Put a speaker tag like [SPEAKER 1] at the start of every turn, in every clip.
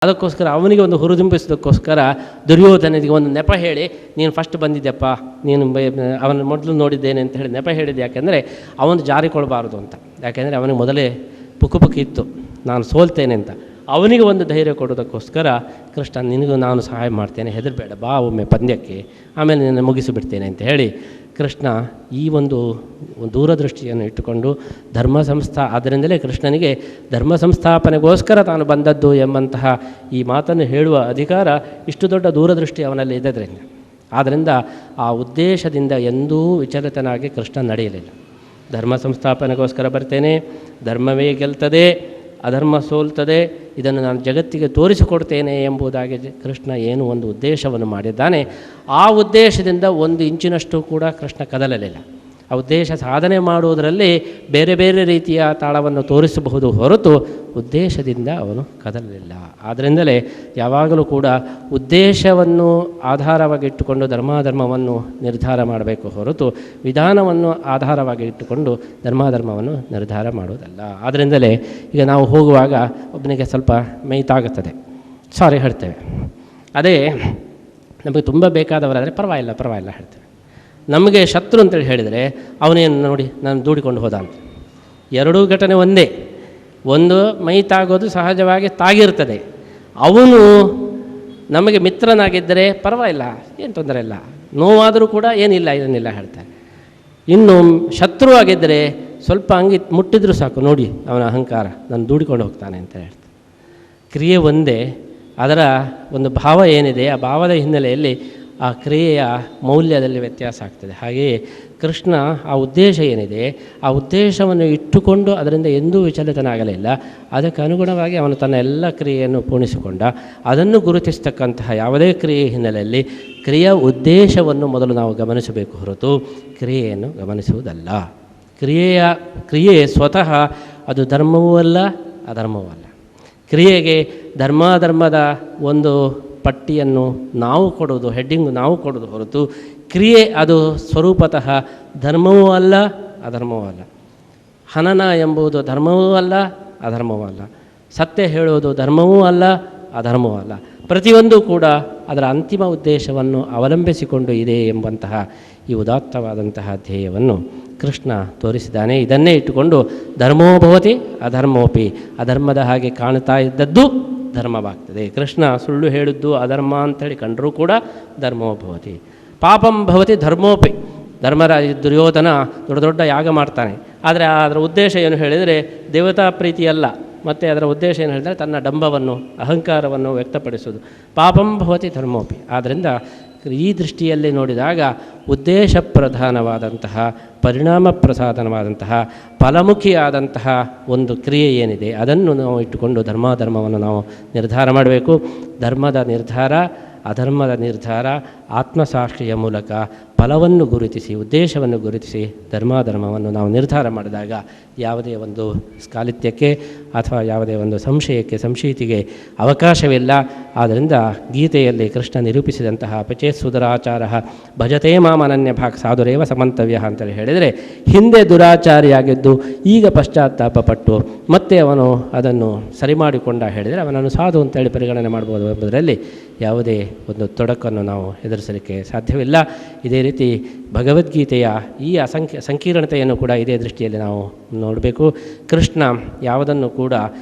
[SPEAKER 1] ಅದಕ್ಕೋಸ್ಕರ ಅವನಿಗೆ ಒಂದು ಹುರಿದುಂಬಿಸೋದಕ್ಕೋಸ್ಕರ ದುರ್ಯೋಧನಿಗೆ ಒಂದು ನೆಪ ಹೇಳಿ, ನೀನು ಫಸ್ಟ್ ಬಂದಿದ್ದೆಪ್ಪ, ನೀನು ಅವನ ಮೊದಲು ನೋಡಿದ್ದೇನೆ ಅಂತ ಹೇಳಿ ನೆಪ ಹೇಳಿದ್ದು. ಯಾಕೆಂದರೆ ಅವನು ಜಾರಿಕೊಳ್ಬಾರ್ದು ಅಂತ. ಯಾಕೆಂದರೆ ಅವನಿಗೆ ಮೊದಲೇ ಪುಕ್ಕಿ ಇತ್ತು, ನಾನು ಸೋಲ್ತೇನೆ ಅಂತ. ಅವನಿಗೆ ಒಂದು ಧೈರ್ಯ ಕೊಡೋದಕ್ಕೋಸ್ಕರ ಕೃಷ್ಣ, ನಿನಗೂ ನಾನು ಸಹಾಯ ಮಾಡ್ತೇನೆ, ಹೆದರಬೇಡ, ಬಾ ಒಮ್ಮೆ ಪಂದ್ಯಕ್ಕೆ, ಆಮೇಲೆ ನಿನ್ನ ಮುಗಿಸಿಬಿಡ್ತೇನೆ ಅಂತ ಹೇಳಿ ಕೃಷ್ಣ ಈ ಒಂದು ದೂರದೃಷ್ಟಿಯನ್ನು ಇಟ್ಟುಕೊಂಡು ಆದ್ದರಿಂದಲೇ ಕೃಷ್ಣನಿಗೆ ಧರ್ಮ ಸಂಸ್ಥಾಪನೆಗೋಸ್ಕರ ತಾನು ಬಂದದ್ದು ಎಂಬಂತಹ ಈ ಮಾತನ್ನು ಹೇಳುವ ಅಧಿಕಾರ, ಇಷ್ಟು ದೊಡ್ಡ ದೂರದೃಷ್ಟಿ ಅವನಲ್ಲಿ ಇದ್ದದ್ರಿಂದ. ಆದ್ದರಿಂದ ಆ ಉದ್ದೇಶದಿಂದ ಎಂದೂ ವಿಚಲಿತನಾಗಿ ಕೃಷ್ಣ ನಡೆಯಲಿಲ್ಲ. ಧರ್ಮ ಸಂಸ್ಥಾಪನೆಗೋಸ್ಕರ ಬರ್ತೇನೆ, ಧರ್ಮವೇ ಗೆಲ್ತದೆ, ಅಧರ್ಮ ಸೋಲ್ತದೆ, ಇದನ್ನು ನಾನು ಜಗತ್ತಿಗೆ ತೋರಿಸಿಕೊಡ್ತೇನೆ ಎಂಬುದಾಗಿ ಕೃಷ್ಣ ಏನು ಒಂದು ಉದ್ದೇಶವನ್ನು ಮಾಡಿದ್ದಾನೆ, ಆ ಉದ್ದೇಶದಿಂದ ಒಂದು ಇಂಚಿನಷ್ಟು ಕೂಡ ಕೃಷ್ಣ ಕದಲಲಿಲ್ಲ. ಆ ಉದ್ದೇಶ ಸಾಧನೆ ಮಾಡುವುದರಲ್ಲಿ ಬೇರೆ ಬೇರೆ ರೀತಿಯ ತಾಳವನ್ನು ತೋರಿಸಬಹುದು ಹೊರತು ಉದ್ದೇಶದಿಂದ ಅವನು ಕದಲಲಿಲ್ಲ. ಆದ್ದರಿಂದಲೇ ಯಾವಾಗಲೂ ಕೂಡ ಉದ್ದೇಶವನ್ನು ಆಧಾರವಾಗಿ ಇಟ್ಟುಕೊಂಡು ಧರ್ಮಾಧರ್ಮವನ್ನು ನಿರ್ಧಾರ ಮಾಡಬೇಕು ಹೊರತು ವಿಧಾನವನ್ನು ಆಧಾರವಾಗಿ ಇಟ್ಟುಕೊಂಡು ಧರ್ಮಾಧರ್ಮವನ್ನು ನಿರ್ಧಾರ ಮಾಡುವುದಲ್ಲ. ಆದ್ದರಿಂದಲೇ ಈಗ ನಾವು ಹೋಗುವಾಗ ಒಬ್ಬನಿಗೆ ಸ್ವಲ್ಪ ಮೇಯ್ತಾಗುತ್ತದೆ, ಸಾರಿ ಹೇಳ್ತೇವೆ. ಅದೇ ನಮಗೆ ತುಂಬ ಬೇಕಾದವರಾದರೆ ಪರವಾಗಿಲ್ಲ ಹೇಳ್ತೇವೆ. ನಮಗೆ ಶತ್ರು ಅಂತೇಳಿ ಹೇಳಿದರೆ ಅವನೇನು ನೋಡಿ ನಾನು ದೂಡಿಕೊಂಡು ಹೋದ ಅಂತ. ಎರಡೂ ಘಟನೆ ಒಂದೇ. ಒಂದು ಮೈ ತಾಗೋದು ಸಹಜವಾಗಿ ತಾಗಿರ್ತದೆ. ಅವನು ನಮಗೆ ಮಿತ್ರನಾಗಿದ್ದರೆ ಪರವಾಗಿಲ್ಲ, ಏನು ತೊಂದರೆ ಇಲ್ಲ, ನೋವಾದರೂ ಕೂಡ ಏನಿಲ್ಲ ಹೇಳ್ತಾರೆ. ಇನ್ನು ಶತ್ರು ಆಗಿದ್ದರೆ ಸ್ವಲ್ಪ ಹಂಗೆ ಮುಟ್ಟಿದ್ರೂ ಸಾಕು, ನೋಡಿ ಅವನ ಅಹಂಕಾರ, ನಾನು ದೂಡಿಕೊಂಡು ಹೋಗ್ತಾನೆ ಅಂತ ಹೇಳ್ತಾರೆ. ಕ್ರಿಯೆ ಒಂದೇ, ಅದರ ಒಂದು ಭಾವ ಏನಿದೆ, ಆ ಭಾವದ ಹಿನ್ನೆಲೆಯಲ್ಲಿ ಆ ಕ್ರಿಯೆಯ ಮೌಲ್ಯದಲ್ಲಿ ವ್ಯತ್ಯಾಸ ಆಗ್ತದೆ. ಹಾಗೆಯೇ ಕೃಷ್ಣ ಆ ಉದ್ದೇಶ ಏನಿದೆ, ಆ ಉದ್ದೇಶವನ್ನು ಇಟ್ಟುಕೊಂಡು ಅದರಿಂದ ಎಂದೂ ವಿಚಲಿತನಾಗಲಿಲ್ಲ. ಅದಕ್ಕೆ ಅನುಗುಣವಾಗಿ ಅವನು ತನ್ನ ಎಲ್ಲ ಕ್ರಿಯೆಯನ್ನು ಪೂರ್ಣಿಸಿಕೊಂಡ. ಅದನ್ನು ಗುರುತಿಸ್ತಕ್ಕಂತಹ ಯಾವುದೇ ಕ್ರಿಯೆ ಹಿನ್ನೆಲೆಯಲ್ಲಿ ಕ್ರಿಯೆಯ ಉದ್ದೇಶವನ್ನು ಮೊದಲು ನಾವು ಗಮನಿಸಬೇಕು ಹೊರತು ಕ್ರಿಯೆಯನ್ನು ಗಮನಿಸುವುದಲ್ಲ. ಕ್ರಿಯೆ ಸ್ವತಃ ಅದು ಧರ್ಮವೂ ಅಲ್ಲ, ಅಧರ್ಮವೂ ಅಲ್ಲ. ಕ್ರಿಯೆಗೆ ಧರ್ಮಾಧರ್ಮದ ಒಂದು ಪಟ್ಟಿಯನ್ನು ನಾವು ಕೊಡೋದು, ಹೆಡ್ಡಿಂಗು ನಾವು ಕೊಡೋದು ಹೊರತು ಕ್ರಿಯೆ ಅದು ಸ್ವರೂಪತಃ ಧರ್ಮವೂ ಅಲ್ಲ, ಅಧರ್ಮವೂ ಅಲ್ಲ. ಹನನ ಎಂಬುದು ಧರ್ಮವೂ ಅಲ್ಲ, ಅಧರ್ಮವೂ ಅಲ್ಲ. ಸತ್ಯ ಹೇಳುವುದು ಧರ್ಮವೂ ಅಲ್ಲ, ಅಧರ್ಮವೂ ಅಲ್ಲ. ಪ್ರತಿಯೊಂದು ಕೂಡ ಅದರ ಅಂತಿಮ ಉದ್ದೇಶವನ್ನು ಅವಲಂಬಿಸಿಕೊಂಡು ಇದೆ ಎಂಬಂತಹ ಈ ಉದಾತ್ತವಾದಂತಹ ಧ್ಯೇಯವನ್ನು ಕೃಷ್ಣ ತೋರಿಸಿದ್ದಾನೆ. ಇದನ್ನೇ ಇಟ್ಟುಕೊಂಡು ಧರ್ಮೋಭವತಿ ಅಧರ್ಮೋಪಿ, ಅಧರ್ಮದ ಹಾಗೆ ಕಾಣ್ತಾ ಇದ್ದದ್ದು ಧರ್ಮವಾಗ್ತದೆ. ಕೃಷ್ಣ ಸುಳ್ಳು ಹೇಳಿದ್ದು ಅಧರ್ಮ ಅಂಥೇಳಿ ಕಂಡರೂ ಕೂಡ ಧರ್ಮೋಭವತಿ. ಪಾಪಂ ಭವತಿ ಧರ್ಮೋಪಿ, ಧರ್ಮರಾಜ ದುರ್ಯೋಧನ ದೊಡ್ಡ ಯಾಗ ಮಾಡ್ತಾನೆ, ಆದರೆ ಅದರ ಉದ್ದೇಶ ಏನು ಹೇಳಿದರೆ ದೇವತಾ ಪ್ರೀತಿಯಲ್ಲ, ಮತ್ತು ಅದರ ಉದ್ದೇಶ ಏನು ಹೇಳಿದರೆ ತನ್ನ ಡಂಬವನ್ನು, ಅಹಂಕಾರವನ್ನು ವ್ಯಕ್ತಪಡಿಸುವುದು. ಪಾಪಂ ಭವತಿ ಧರ್ಮೋಪಿ. ಆದ್ದರಿಂದ ಈ ದೃಷ್ಟಿಯಲ್ಲಿ ನೋಡಿದಾಗ ಉದ್ದೇಶ ಪ್ರಧಾನವಾದಂತಹ, ಪರಿಣಾಮ ಪ್ರಸಾದನವಾದಂತಹ, ಫಲಮುಖಿಯಾದಂತಹ ಒಂದು ಕ್ರಿಯೆ ಏನಿದೆ ಅದನ್ನು ನಾವು ಇಟ್ಟುಕೊಂಡು ಧರ್ಮಾಧರ್ಮವನ್ನು ನಾವು ನಿರ್ಧಾರ ಮಾಡಬೇಕು. ಧರ್ಮದ ನಿರ್ಧಾರ, ಅಧರ್ಮದ ನಿರ್ಧಾರ ಆತ್ಮಸಾಕ್ಷಿಯ ಮೂಲಕ ಫಲವನ್ನು ಗುರುತಿಸಿ, ಉದ್ದೇಶವನ್ನು ಗುರುತಿಸಿ ಧರ್ಮಾಧರ್ಮವನ್ನು ನಾವು ನಿರ್ಧಾರ ಮಾಡಿದಾಗ ಯಾವುದೇ ಒಂದು ಸ್ಕಾಲಿತ್ಯಕ್ಕೆ ಅಥವಾ ಯಾವುದೇ ಒಂದು ಸಂಶಯಿತಿಗೆ ಅವಕಾಶವಿಲ್ಲ. ಆದ್ದರಿಂದ ಗೀತೆಯಲ್ಲಿ ಕೃಷ್ಣ ನಿರೂಪಿಸಿದಂತಹ ಪಚೇತ್ ಸುಧರಾಚಾರ ಭಜತೆ ಮಾಮನನ್ಯ ಭಾಗ್ ಸಾಧುರೇವ ಸಮಂತವ್ಯ ಅಂತೇಳಿ ಹೇಳಿದರೆ, ಹಿಂದೆ ದುರಾಚಾರಿಯಾಗಿದ್ದು ಈಗ ಪಶ್ಚಾತ್ತಾಪಪಟ್ಟು ಮತ್ತೆ ಅವನು ಅದನ್ನು ಸರಿ ಮಾಡಿಕೊಂಡ ಹೇಳಿದರೆ ಅವನನ್ನು ಸಾಧು ಅಂತೇಳಿ ಪರಿಗಣನೆ ಮಾಡ್ಬೋದು ಎಂಬುದರಲ್ಲಿ ಯಾವುದೇ ಒಂದು ತೊಡಕನ್ನು ನಾವು ಎದುರಿಸಲಿಕ್ಕೆ ಸಾಧ್ಯವಿಲ್ಲ. ಇದೇ ರೀತಿ ಭಗವದ್ಗೀತೆಯ ಈ ಸಂಕೀರ್ಣತೆಯನ್ನು ಕೂಡ ಇದೇ ದೃಷ್ಟಿಯಲ್ಲಿ ನಾವು ನೋಡಬೇಕು. ಕೃಷ್ಣ ಯಾವುದನ್ನು ಕೂಡ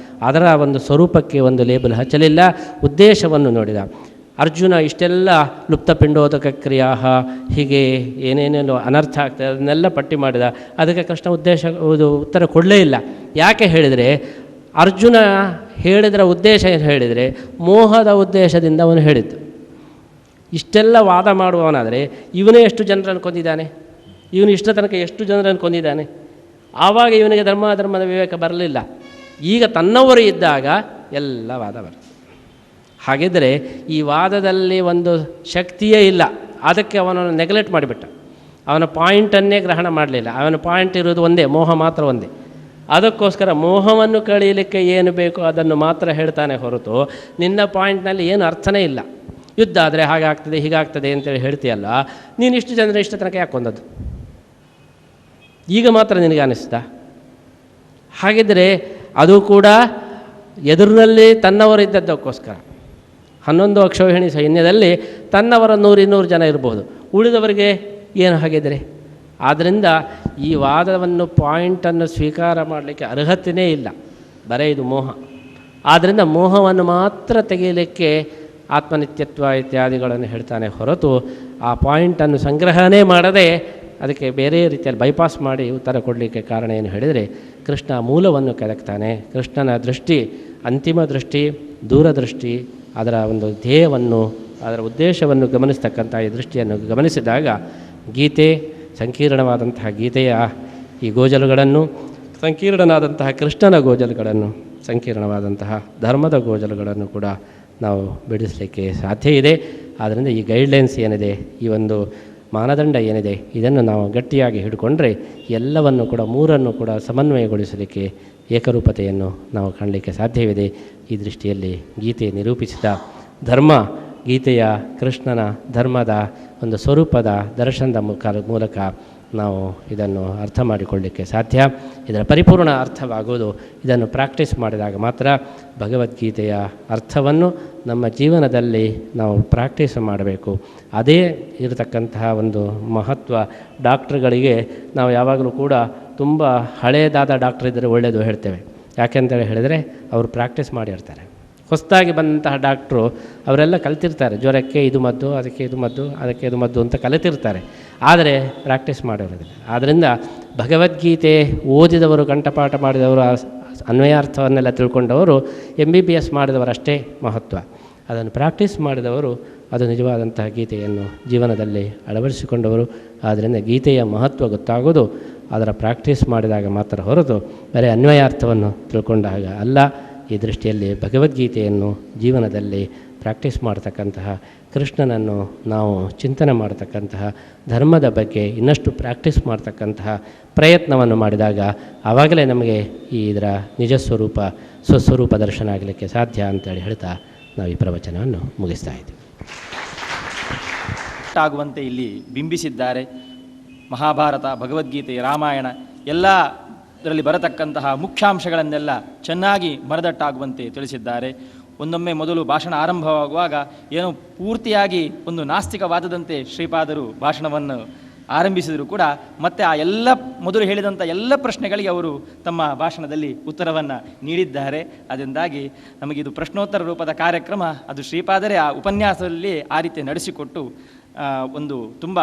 [SPEAKER 1] ಅದರ ಒಂದು ಸ್ವರೂಪಕ್ಕೆ ಒಂದು ಲೇಬಲ್ ಹಚ್ಚಲಿಲ್ಲ, ಉದ್ದೇಶವನ್ನು ನೋಡಿದ. ಅರ್ಜುನ ಇಷ್ಟೆಲ್ಲ ಲುಪ್ತಪಿಂಡೋದಕ ಕ್ರಿಯಾ, ಹೀಗೆ ಏನೇನೇನು ಅನರ್ಥ ಆಗ್ತದೆ ಅದನ್ನೆಲ್ಲ ಪಟ್ಟಿ ಮಾಡಿದ. ಅದಕ್ಕೆ ಕೃಷ್ಣ ಉತ್ತರ ಕೊಡಲೇ ಇಲ್ಲ. ಯಾಕೆ ಹೇಳಿದರೆ, ಅರ್ಜುನ ಹೇಳಿದರ ಉದ್ದೇಶ ಏನು ಹೇಳಿದರೆ ಮೋಹದ ಉದ್ದೇಶದಿಂದ ಅವನು ಹೇಳಿದ್ದು. ಇಷ್ಟೆಲ್ಲ ವಾದ ಮಾಡುವವನಾದರೆ ಇವನೇ ಎಷ್ಟು ಜನರನ್ನು ಕೊಂದಿದ್ದಾನೆ, ಇವನು ಇಷ್ಟ ತನಕ ಎಷ್ಟು ಜನರನ್ನು ಕೊಂದಿದ್ದಾನೆ. ಆವಾಗ ಇವನಿಗೆ ಧರ್ಮಾಧರ್ಮದ ವಿವೇಕ ಬರಲಿಲ್ಲ. ಈಗ ತನ್ನವರು ಇದ್ದಾಗ ಎಲ್ಲ ವಾದ ಬರ್ತದೆ. ಹಾಗಿದ್ದರೆ ಈ ವಾದದಲ್ಲಿ ಒಂದು ಶಕ್ತಿಯೇ ಇಲ್ಲ. ಅದಕ್ಕೆ ಅವನನ್ನು ನೆಗ್ಲೆಕ್ಟ್ ಮಾಡಿಬಿಟ್ಟ. ಅವನ ಪಾಯಿಂಟನ್ನೇ ಗ್ರಹಣ ಮಾಡಲಿಲ್ಲ. ಅವನ ಪಾಯಿಂಟ್ ಇರೋದು ಒಂದೇ, ಮೋಹ ಮಾತ್ರ ಒಂದೇ. ಅದಕ್ಕೋಸ್ಕರ ಮೋಹವನ್ನು ಕಳೀಲಿಕ್ಕೆ ಏನು ಬೇಕೋ ಅದನ್ನು ಮಾತ್ರ ಹೇಳ್ತಾನೆ ಹೊರತು ನಿನ್ನ ಪಾಯಿಂಟ್ನಲ್ಲಿ ಏನು ಅರ್ಥನೇ ಇಲ್ಲ. ಯುದ್ಧ ಆದರೆ ಹಾಗಾಗ್ತದೆ ಹೀಗಾಗ್ತದೆ ಅಂತೇಳಿ ಹೇಳ್ತೀಯಲ್ಲ, ನೀನು ಇಷ್ಟು ಜನರ ಇಷ್ಟ ತನಕ ಯಾಕೆ ಕೊಂದದ್ದು? ಈಗ ಮಾತ್ರ ನಿನಗೆ ಅನ್ನಿಸ್ತಾ? ಹಾಗಿದ್ದರೆ ಅದು ಕೂಡ ಎದುರಿನಲ್ಲಿ ತನ್ನವರು ಇದ್ದದ್ದಕ್ಕೋಸ್ಕರ. 11 ಅಕ್ಷೌಹಿಣಿ ಸೈನ್ಯದಲ್ಲಿ ತನ್ನವರ 100-200 ಜನ ಇರ್ಬೋದು, ಉಳಿದವರಿಗೆ ಏನು ಹಾಗಿದ್ರೆ? ಆದ್ದರಿಂದ ಈ ವಾದವನ್ನು ಪಾಯಿಂಟನ್ನು ಸ್ವೀಕಾರ ಮಾಡಲಿಕ್ಕೆ ಅರ್ಹತೆಯೇ ಇಲ್ಲ, ಬರೀ ಇದು ಮೋಹ. ಆದ್ದರಿಂದ ಮೋಹವನ್ನು ಮಾತ್ರ ತೆಗೆಯಲಿಕ್ಕೆ ಆತ್ಮನಿತ್ಯತ್ವ ಇತ್ಯಾದಿಗಳನ್ನು ಹೇಳ್ತಾನೆ ಹೊರತು ಆ ಪಾಯಿಂಟನ್ನು ಸಂಗ್ರಹಣೆ ಮಾಡದೆ ಅದಕ್ಕೆ ಬೇರೆ ರೀತಿಯಲ್ಲಿ ಬೈಪಾಸ್ ಮಾಡಿ ಉತ್ತರ ಕೊಡಲಿಕ್ಕೆ ಕಾರಣ ಏನು ಹೇಳಿದರೆ, ಕೃಷ್ಣ ಮೂಲವನ್ನು ಕೆದಕ್ತಾನೆ. ಕೃಷ್ಣನ ದೃಷ್ಟಿ, ಅಂತಿಮ ದೃಷ್ಟಿ, ದೂರದೃಷ್ಟಿ, ಅದರ ಒಂದು ಧ್ಯೇಯವನ್ನು, ಅದರ ಉದ್ದೇಶವನ್ನು ಗಮನಿಸ್ತಕ್ಕಂಥ ಈ ದೃಷ್ಟಿಯನ್ನು ಗಮನಿಸಿದಾಗ ಗೀತೆ, ಸಂಕೀರ್ಣವಾದಂತಹ ಗೀತೆಯ ಈ ಗೋಜಲುಗಳನ್ನು, ಸಂಕೀರ್ಣನಾದಂತಹ ಕೃಷ್ಣನ ಗೋಜಲುಗಳನ್ನು, ಸಂಕೀರ್ಣವಾದಂತಹ ಧರ್ಮದ ಗೋಜಲುಗಳನ್ನು ಕೂಡ ನಾವು ಬಿಡಿಸಲಿಕ್ಕೆ ಸಾಧ್ಯ ಇದೆ. ಆದ್ದರಿಂದ ಈ ಗೈಡ್ಲೈನ್ಸ್ ಏನಿದೆ, ಈ ಒಂದು ಮಾನದಂಡ ಏನಿದೆ, ಇದನ್ನು ನಾವು ಗಟ್ಟಿಯಾಗಿ ಹಿಡ್ಕೊಂಡ್ರೆ ಎಲ್ಲವನ್ನು ಕೂಡ, ಮೂರನ್ನು ಕೂಡ ಸಮನ್ವಯಗೊಳಿಸಲಿಕ್ಕೆ, ಏಕರೂಪತೆಯನ್ನು ನಾವು ಕಾಣಲಿಕ್ಕೆ ಸಾಧ್ಯವಿದೆ. ಈ ದೃಷ್ಟಿಯಲ್ಲಿ ಗೀತೆ ನಿರೂಪಿಸಿದ ಧರ್ಮ, ಗೀತೆಯ ಕೃಷ್ಣನ ಧರ್ಮದ ಒಂದು ಸ್ವರೂಪದ ದರ್ಶನದ ಮೂಲಕ ನಾವು ಇದನ್ನು ಅರ್ಥ ಮಾಡಿಕೊಳ್ಳಲಿಕ್ಕೆ ಸಾಧ್ಯ. ಇದರ ಪರಿಪೂರ್ಣ ಅರ್ಥವಾಗುವುದು ಇದನ್ನು ಪ್ರಾಕ್ಟೀಸ್ ಮಾಡಿದಾಗ ಮಾತ್ರ. ಭಗವದ್ಗೀತೆಯ ಅರ್ಥವನ್ನು ನಮ್ಮ ಜೀವನದಲ್ಲಿ ನಾವು ಪ್ರಾಕ್ಟೀಸ್ ಮಾಡಬೇಕು. ಅದೇ ಇರತಕ್ಕಂತಹ ಒಂದು ಮಹತ್ವ. ಡಾಕ್ಟ್ರುಗಳಿಗೆ ನಾವು ಯಾವಾಗಲೂ ಕೂಡ ತುಂಬ ಹಳೆಯದಾದ ಡಾಕ್ಟ್ರ್ ಇದ್ದರೆ ಒಳ್ಳೆಯದು ಹೇಳ್ತೇವೆ. ಯಾಕೆಂತೇಳಿ ಹೇಳಿದರೆ ಅವರು ಪ್ರಾಕ್ಟೀಸ್ ಮಾಡಿರ್ತಾರೆ. ಹೊಸದಾಗಿ ಬಂದಂತಹ ಡಾಕ್ಟ್ರು ಅವರೆಲ್ಲ ಕಲಿತಿರ್ತಾರೆ, ಜ್ವರಕ್ಕೆ ಇದು ಮದ್ದು, ಅದಕ್ಕೆ ಇದು ಮದ್ದು, ಅದಕ್ಕೆ ಇದು ಮದ್ದು ಅಂತ ಕಲಿತಿರ್ತಾರೆ, ಆದರೆ ಪ್ರಾಕ್ಟೀಸ್ ಮಾಡಿರೋದಿಲ್ಲ. ಆದ್ದರಿಂದ ಭಗವದ್ಗೀತೆ ಓದಿದವರು, ಕಂಠಪಾಠ ಮಾಡಿದವರು, ಅನ್ವಯಾರ್ಥವನ್ನೆಲ್ಲ ತಿಳ್ಕೊಂಡವರು MBBS ಮಾಡಿದವರಷ್ಟೇ ಮಹತ್ವ. ಅದನ್ನು ಪ್ರಾಕ್ಟೀಸ್ ಮಾಡಿದವರು ಅದು ನಿಜವಾದಂತಹ ಗೀತೆಯನ್ನು ಜೀವನದಲ್ಲಿ ಅಳವಡಿಸಿಕೊಂಡವರು. ಆದ್ದರಿಂದ ಗೀತೆಯ ಮಹತ್ವ ಗೊತ್ತಾಗೋದು ಅದರ ಪ್ರಾಕ್ಟೀಸ್ ಮಾಡಿದಾಗ ಮಾತ್ರ ಹೊರತು ಬರೀ ಅನ್ವಯಾರ್ಥವನ್ನು ತಿಳ್ಕೊಂಡಾಗ ಅಲ್ಲ. ಈ ದೃಷ್ಟಿಯಲ್ಲಿ ಭಗವದ್ಗೀತೆಯನ್ನು ಜೀವನದಲ್ಲಿ ಪ್ರಾಕ್ಟೀಸ್ ಮಾಡ್ತಕ್ಕಂತಹ, ಕೃಷ್ಣನನ್ನು ನಾವು ಚಿಂತನೆ ಮಾಡ್ತಕ್ಕಂತಹ, ಧರ್ಮದ ಬಗ್ಗೆ ಇನ್ನಷ್ಟು ಪ್ರಾಕ್ಟೀಸ್ ಮಾಡ್ತಕ್ಕಂತಹ ಪ್ರಯತ್ನವನ್ನು ಮಾಡಿದಾಗ ಆವಾಗಲೇ ನಮಗೆ ಇದರ ನಿಜ ಸ್ವರೂಪ, ಸ್ವಸ್ವರೂಪ ದರ್ಶನ ಆಗಲಿಕ್ಕೆ ಸಾಧ್ಯ ಅಂತೇಳಿ ಹೇಳ್ತಾ ನಾವು ಈ ಪ್ರವಚನವನ್ನು ಮುಗಿಸ್ತಾ ಇದ್ದೀವಿ.
[SPEAKER 2] ಆಗುವಂತೆ ಇಲ್ಲಿ ಬಿಂಬಿಸಿದ್ದಾರೆ. ಮಹಾಭಾರತ, ಭಗವದ್ಗೀತೆ, ರಾಮಾಯಣ ಎಲ್ಲ ಇದರಲ್ಲಿ ಬರತಕ್ಕಂತಹ ಮುಖ್ಯಾಂಶಗಳನ್ನೆಲ್ಲ ಚೆನ್ನಾಗಿ ಮರದಟ್ಟಾಗುವಂತೆ ತಿಳಿಸಿದ್ದಾರೆ. ಒಂದೊಮ್ಮೆ ಮೊದಲು ಭಾಷಣ ಆರಂಭವಾಗುವಾಗ ಏನೋ ಪೂರ್ತಿಯಾಗಿ ಒಂದು ನಾಸ್ತಿಕವಾದದಂತೆ ಶ್ರೀಪಾದರು ಭಾಷಣವನ್ನು ಆರಂಭಿಸಿದರೂ ಕೂಡ ಮತ್ತೆ ಆ ಎಲ್ಲ ಮೊದಲು ಹೇಳಿದಂಥ ಎಲ್ಲ ಪ್ರಶ್ನೆಗಳಿಗೆ ಅವರು ತಮ್ಮ ಭಾಷಣದಲ್ಲಿ ಉತ್ತರವನ್ನು ನೀಡಿದ್ದಾರೆ. ಅದರಿಂದಾಗಿ ನಮಗಿದು ಪ್ರಶ್ನೋತ್ತರ ರೂಪದ ಕಾರ್ಯಕ್ರಮ, ಅದು ಶ್ರೀಪಾದರೇ ಆ ಉಪನ್ಯಾಸದಲ್ಲಿ ಆ ರೀತಿ ನಡೆಸಿಕೊಟ್ಟು ಒಂದು ತುಂಬ